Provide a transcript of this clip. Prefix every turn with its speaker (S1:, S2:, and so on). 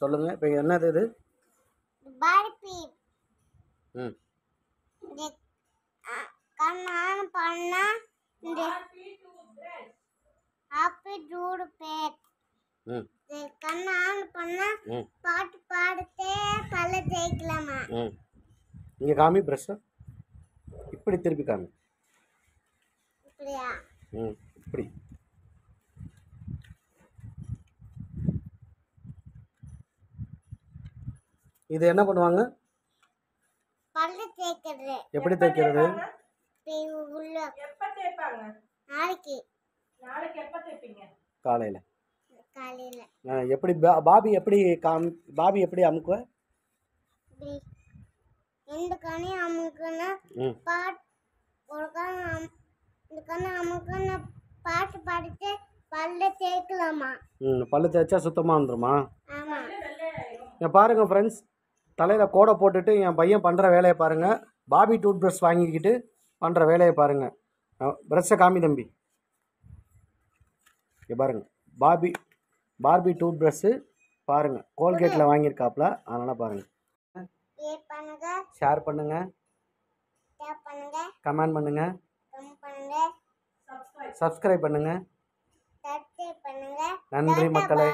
S1: சொல்லுங்க. இப்போ என்னது இது?
S2: பார்பி.
S1: ம்.
S2: இந்த கண்ணான பண்ணா இந்த ஹாப்பி டூட் பேட்.
S1: ம்.
S2: இந்த கண்ணான பண்ணா பாட்டு பாடிட்டே பல்ல தேய்க்கலாமா?
S1: இங்கே காமி ப்ரஷ். இப்படி திருப்பி காமி.
S2: இப்படியா?
S1: இப்படி. இது என்ன பண்ணுவாங்க?
S2: பல்ல தேய்க்கிறது.
S1: எப்படி தேய்க்கிறது?
S2: உள்ள எப்ப தேய்ப்பாங்க? நாளைக்கு. நாளைக்கு எப்ப தேய்ப்பீங்க?
S1: காலையில.
S2: காலையில.
S1: எப்படி பாபி எப்படி அமுக்குவ?
S2: இந்த கண்ணி அமுக்குனா பாட்டு ஒரு இந்த கண்ணை அமுக்குனா பாட்டு பாடிட்டு பல்ல தேய்க்கலாமா?
S1: பல்லு தேய்ச்சா சுத்தமாக வந்துருமா?
S2: ஆமா.
S1: பாருங்கள் ஃப்ரெண்ட்ஸ், தலையில் கோடை போட்டுட்டு என் பையன் பண்ணுற வேலையை பாருங்கள். பாபி டூத் ப்ரஷ் வாங்கிக்கிட்டு பண்ணுற வேலையை பாருங்கள். ப்ரஷ்ஷை காமி தம்பி. இங்கே பாருங்கள், பார்பி டூத் ப்ரஷ்ஷு பாருங்கள். கோல்கேட்டில் வாங்கியிருக்காப்புல, அதனால் பாருங்கள். ஷேர் பண்ணுங்கள், கமெண்ட் பண்ணுங்கள், சப்ஸ்கிரைப் பண்ணுங்கள். நன்றி மக்களே.